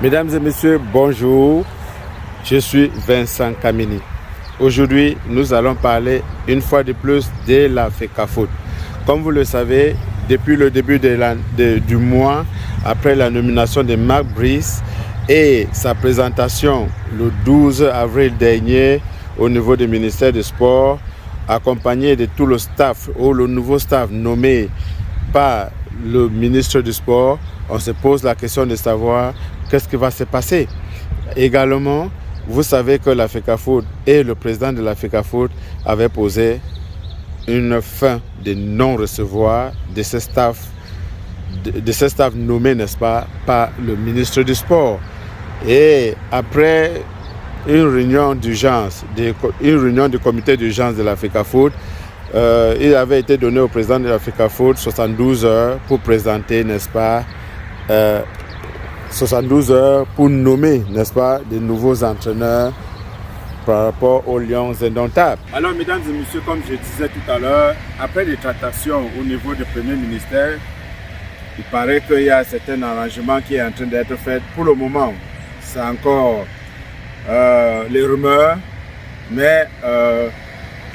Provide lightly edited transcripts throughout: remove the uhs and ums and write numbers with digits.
Mesdames et messieurs, bonjour. Je suis Vincent Kamini. Aujourd'hui, nous allons parler une fois de plus de la FECAFOOT. Comme vous le savez, depuis le début du mois, après la nomination de Marc Brice et sa présentation le 12 avril dernier au niveau du ministère des Sports, accompagné de tout le staff ou le nouveau staff nommé par le ministre du Sport, on se pose la question de savoir qu'est-ce qui va se passer. Également, vous savez que la FECAFOOT et le président de la FECAFOOT avaient posé une fin de non-recevoir de ces staffs nommés, n'est-ce pas, par le ministre du Sport. Et après une réunion d'urgence, une réunion du comité d'urgence de la FECAFOOT, il avait été donné au président de la FECAFOOT 72 heures pour présenter, n'est-ce pas, 72 heures pour nommer, n'est-ce pas, de nouveaux entraîneurs par rapport aux Lions indomptables. Alors, mesdames et messieurs, comme je disais tout à l'heure, après les tractations au niveau du Premier ministère, il paraît qu'il y a certains arrangements qui est en train d'être fait. Pour le moment, c'est encore les rumeurs, mais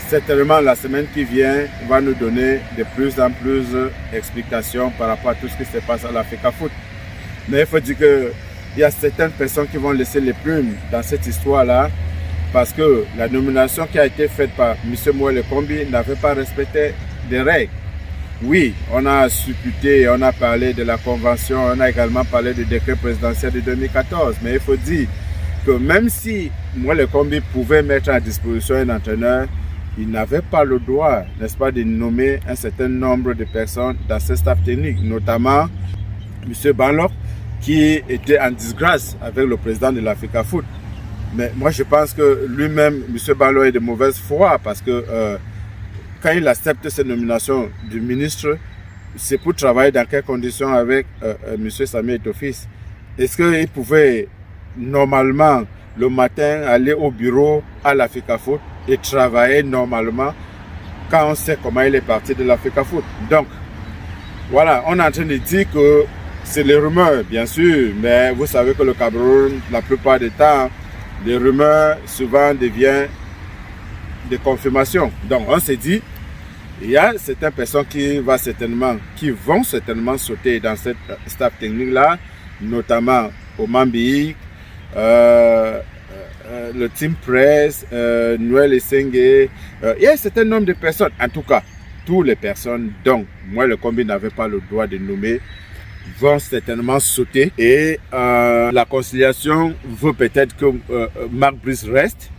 certainement la semaine qui vient va nous donner de plus en plus d'explications par rapport à tout ce qui se passe à la FECAFOOT. Mais il faut dire qu'il y a certaines personnes qui vont laisser les plumes dans cette histoire-là parce que la nomination qui a été faite par M. Moelle Kombi n'avait pas respecté des règles. Oui, on a supputé, on a parlé de la convention, on a également parlé du décret présidentiel de 2014. Mais il faut dire que même si Moelle Kombi pouvait mettre à disposition un entraîneur, il n'avait pas le droit, n'est-ce pas, de nommer un certain nombre de personnes dans ce staff technique, notamment M. Banlok, qui était en disgrâce avec le président de la FECAFOOT. Mais moi, je pense que lui-même, M. Banlok, est de mauvaise foi parce que quand il accepte cette nomination du ministre, c'est pour travailler dans quelles conditions avec M. Sammy Eto'o-Fils. Est-ce qu'il pouvait normalement le matin aller au bureau à la FECAFOOT et travailler normalement quand on sait comment il est parti de la FECAFOOT? Donc, voilà, on est en train de dire que c'est les rumeurs, bien sûr, mais vous savez que le Cameroun, la plupart du temps, les rumeurs souvent deviennent des confirmations. Donc, on s'est dit, il y a certaines personnes qui vont certainement sauter dans cette staff technique-là, notamment au Mambi, le Team Press, Noël Essenge. Il y a un certain nombre de personnes, en tout cas, toutes les personnes dont Moelle Kombi n'avait pas le droit de nommer, vont certainement sauter et la conciliation veut peut-être que Marc Brice reste,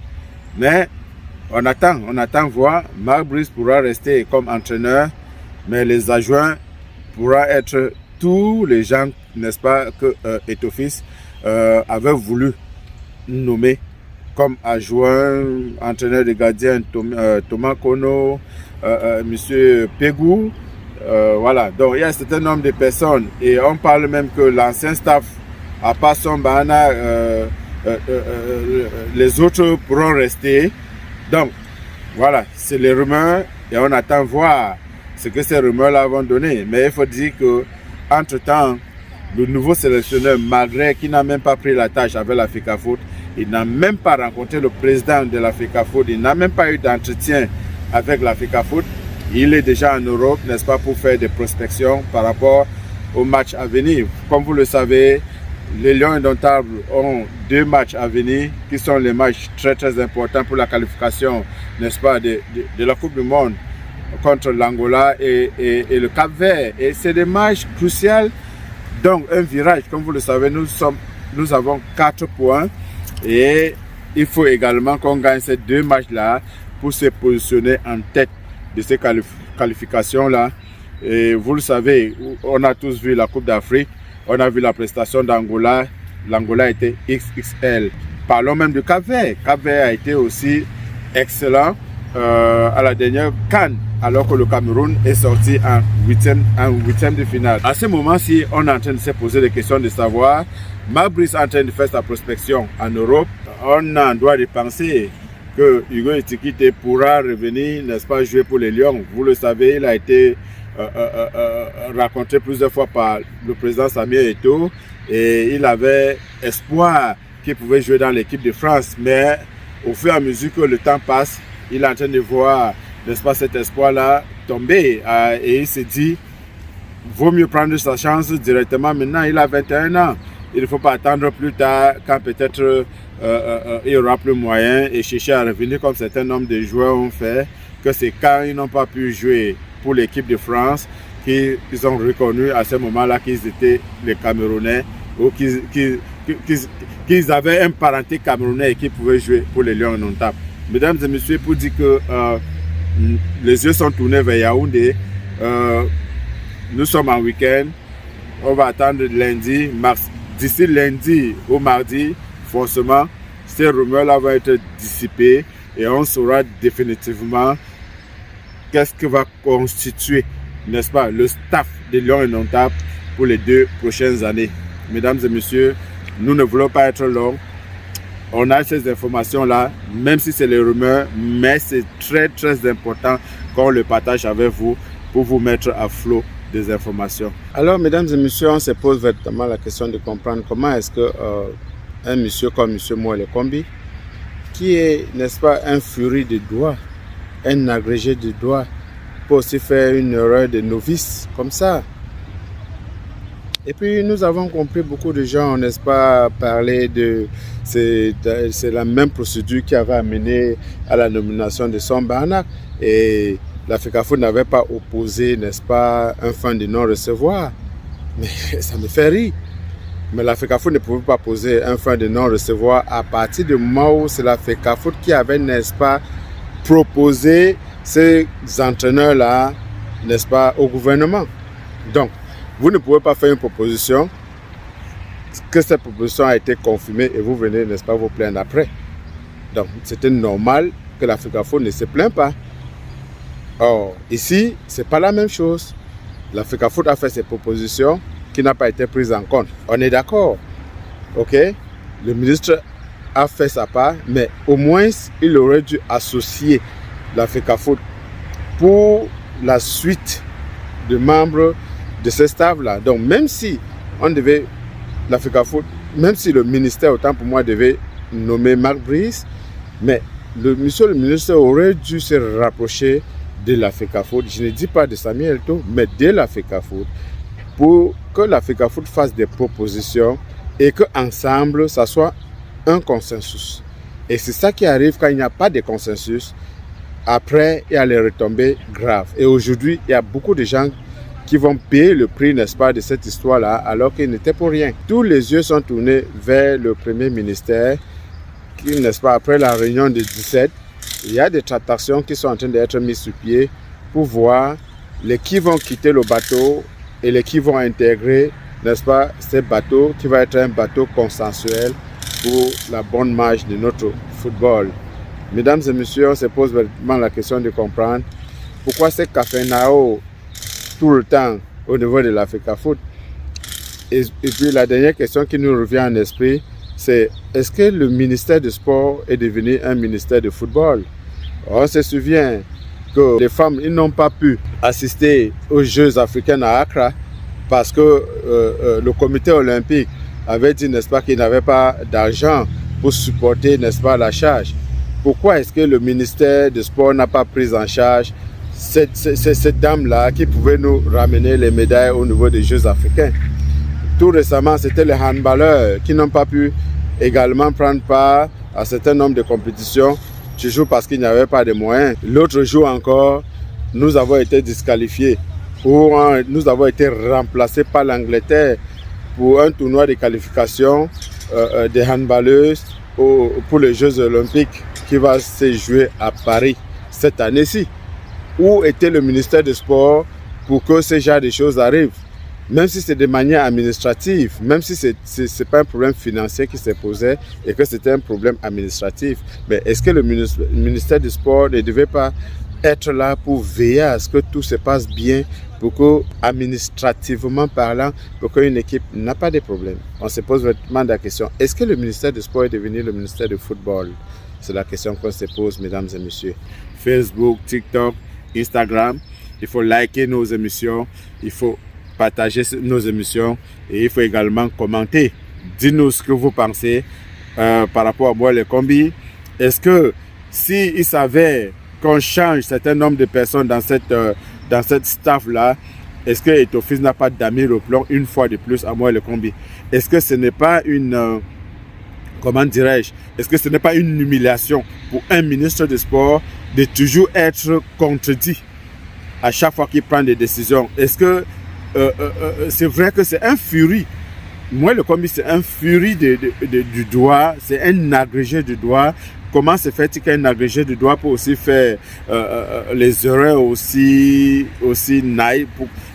mais on attend voir. Marc Brice pourra rester comme entraîneur, mais les adjoints pourront être tous les gens, n'est-ce pas, que Eto'o-Fils avait voulu nommer comme adjoint, entraîneur de gardien Thomas Kono, M. Pegou. Voilà, donc il y a un certain nombre de personnes et on parle même que l'ancien staff, à part son Bahana, les autres pourront rester. Donc voilà, c'est les rumeurs et on attend voir ce que ces rumeurs-là vont donner. Mais il faut dire que entre-temps, le nouveau sélectionneur, malgré qu'il n'a même pas pris la tâche avec la FECAFOOT, il n'a même pas rencontré le président de la FECAFOOT, il n'a même pas eu d'entretien avec la FECAFOOT. Il est déjà en Europe, n'est-ce pas, pour faire des prospections par rapport aux matchs à venir. Comme vous le savez, les Lions indomptables ont 2 matchs à venir qui sont les matchs très très importants pour la qualification, n'est-ce pas, de la Coupe du Monde contre l'Angola et le Cap-Vert. Et c'est des matchs cruciaux. Donc un virage, comme vous le savez, nous avons 4 points et il faut également qu'on gagne ces 2 matchs-là pour se positionner en tête de ces qualifications-là. Et vous le savez, on a tous vu la Coupe d'Afrique, on a vu la prestation d'Angola. L'Angola était XXL. Parlons même du Cap-Vert. Cap-Vert a été aussi excellent à la dernière CAN, alors que le Cameroun est sorti en huitième de finale. À ce moment-ci, on est en train de se poser des questions de savoir, Marc Brice est en train de faire sa prospection en Europe. On a droit de penser que Hugo Ekitike pourra revenir, n'est-ce pas, jouer pour les Lions. Vous le savez, il a été rencontré plusieurs fois par le président Samuel Eto'o et il avait espoir qu'il pouvait jouer dans l'équipe de France. Mais au fur et à mesure que le temps passe, il est en train de voir, n'est-ce pas, cet espoir-là tomber et il s'est dit, vaut mieux prendre sa chance directement maintenant. Il a 21 ans. Il ne faut pas attendre plus tard quand peut-être il y aura plus moyen et chercher à revenir comme certains nombres de joueurs ont fait, que c'est quand ils n'ont pas pu jouer pour l'équipe de France qu'ils ont reconnu à ce moment-là qu'ils étaient les Camerounais ou qu'ils avaient un parenté camerounais et qu'ils pouvaient jouer pour les Lions indomptables. Mesdames et messieurs, pour dire que les yeux sont tournés vers Yaoundé, nous sommes en week-end, on va attendre lundi, d'ici lundi au mardi, forcément, ces rumeurs-là vont être dissipées et on saura définitivement qu'est-ce que va constituer, n'est-ce pas, le staff des Lions indomptables pour les 2 prochaines années. Mesdames et messieurs, nous ne voulons pas être longs. On a ces informations-là, même si c'est les rumeurs, mais c'est très très important qu'on le partage avec vous pour vous mettre à flot des informations. Alors, mesdames et messieurs, on se pose véritablement la question de comprendre comment est-ce que un monsieur comme M. Moelle Kombi, qui est, n'est-ce pas, un furie de doigts, un agrégé de doigts, peut aussi faire une erreur de novice comme ça. Et puis nous avons compris, beaucoup de gens, n'est-ce pas, parler de... C'est la même procédure qui avait amené à la nomination de Son Barnak. Et la FECAFOOT n'avait pas opposé, n'est-ce pas, un fonds de non-recevoir. Mais ça me fait rire. Mais la FECAFOOT ne pouvait pas poser un fonds de non-recevoir à partir du moment où c'est la FECAFOOT qui avait, n'est-ce pas, proposé ces entraîneurs-là, n'est-ce pas, au gouvernement. Donc, vous ne pouvez pas faire une proposition, que cette proposition a été confirmée et vous venez, n'est-ce pas, vous plaindre après. Donc, c'était normal que la FECAFOOT ne se plaint pas. Or, ici, ce n'est pas la même chose. La FECAFOOT a fait ses propositions qui n'ont pas été prises en compte. On est d'accord. OK? Le ministre a fait sa part, mais au moins, il aurait dû associer la FECAFOOT pour la suite de membres de ce staff-là. Donc, même si on devait, la FECAFOOT, même si le ministère, autant pour moi, devait nommer Marc Brice, mais monsieur le ministre aurait dû se rapprocher de la FECAFOOT, je ne dis pas de Samuel Eto'o, mais de la FECAFOOT, pour que la FECAFOOT fasse des propositions et qu'ensemble, ça soit un consensus. Et c'est ça qui arrive quand il n'y a pas de consensus. Après, il y a les retombées graves. Et aujourd'hui, il y a beaucoup de gens qui vont payer le prix, n'est-ce pas, de cette histoire-là, alors qu'il n'était pour rien. Tous les yeux sont tournés vers le Premier ministère, qui, n'est-ce pas, après la réunion de 17, il y a des tractations qui sont en train d'être mises sur pied pour voir les qui vont quitter le bateau et les qui vont intégrer, n'est-ce pas, ces bateaux qui va être un bateau consensuel pour la bonne marche de notre football. Mesdames et messieurs, on se pose vraiment la question de comprendre pourquoi ces cafénao tout le temps au niveau de la FECAFOOT. Et puis la dernière question qui nous revient en esprit, c'est est-ce que le ministère du sport est devenu un ministère de football? On se souvient que les femmes, ils n'ont pas pu assister aux Jeux africains à Accra parce que le comité olympique avait dit, n'est-ce pas, qu'il n'avait pas d'argent pour supporter, n'est-ce pas, la charge. Pourquoi est-ce que le ministère du sport n'a pas pris en charge cette dame-là qui pouvait nous ramener les médailles au niveau des Jeux africains? Tout récemment, c'était les handballeurs qui n'ont pas pu également prendre part à un certain nombre de compétitions, toujours parce qu'il n'y avait pas de moyens. L'autre jour encore, nous avons été disqualifiés, ou nous avons été remplacés par l'Angleterre pour un tournoi de qualification des handballeuses pour les Jeux olympiques qui va se jouer à Paris cette année-ci. Où était le ministère des Sports pour que ce genre de choses arrivent? Même si c'est de manière administrative, même si ce n'est pas un problème financier qui s'est posé et que c'était un problème administratif. Mais est-ce que le ministère du Sport ne devait pas être là pour veiller à ce que tout se passe bien, pour que, administrativement parlant, pour qu'une équipe n'a pas de problème? On se pose vraiment la question, est-ce que le ministère du Sport est devenu le ministère du football? C'est la question qu'on se pose, mesdames et messieurs. Facebook, TikTok, Instagram, il faut liker nos émissions, il faut partager nos émissions et il faut également commenter. Dites-nous ce que vous pensez par rapport à Moi le Combi. Est-ce que s'il s'avère qu'on change certain nombre de personnes dans cette staff-là, est-ce que Ethofils n'a pas d'amis au plomb une fois de plus à Moi le Combi? Est-ce que ce n'est pas une... comment dirais-je? Est-ce que ce n'est pas une humiliation pour un ministre des Sports de toujours être contredit à chaque fois qu'il prend des décisions? Est-ce que c'est vrai que c'est un furie? Moi, le combi, c'est un furie du doigt, c'est un agrégé du doigt. Comment se fait-il qu'un agrégé du doigt peut aussi faire les erreurs aussi naïves?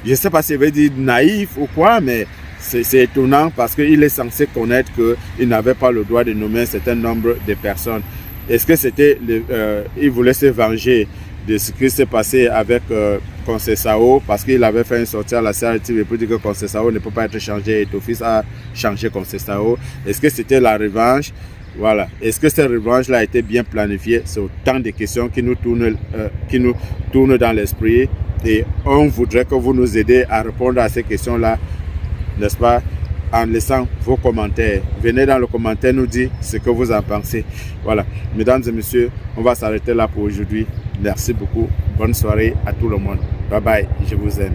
Je ne sais pas si je vais dire naïf ou quoi, mais c'est étonnant parce qu'il est censé connaître qu'il n'avait pas le droit de nommer un certain nombre de personnes. Est-ce que c'était... il voulait se venger de ce qui s'est passé avec Conceição parce qu'il avait fait une sortie à la CRTV pour dire que Conceição ne peut pas être changé et Ethofils a changé Conceição. Est-ce que c'était la revanche? Voilà. Est-ce que cette revanche-là a été bien planifiée? C'est autant de questions qui nous tournent dans l'esprit et on voudrait que vous nous aidiez à répondre à ces questions-là, n'est-ce pas, en laissant vos commentaires. Venez dans le commentaire nous dire ce que vous en pensez. Voilà. Mesdames et messieurs, on va s'arrêter là pour aujourd'hui. Merci beaucoup. Bonne soirée à tout le monde. Bye bye. Je vous aime.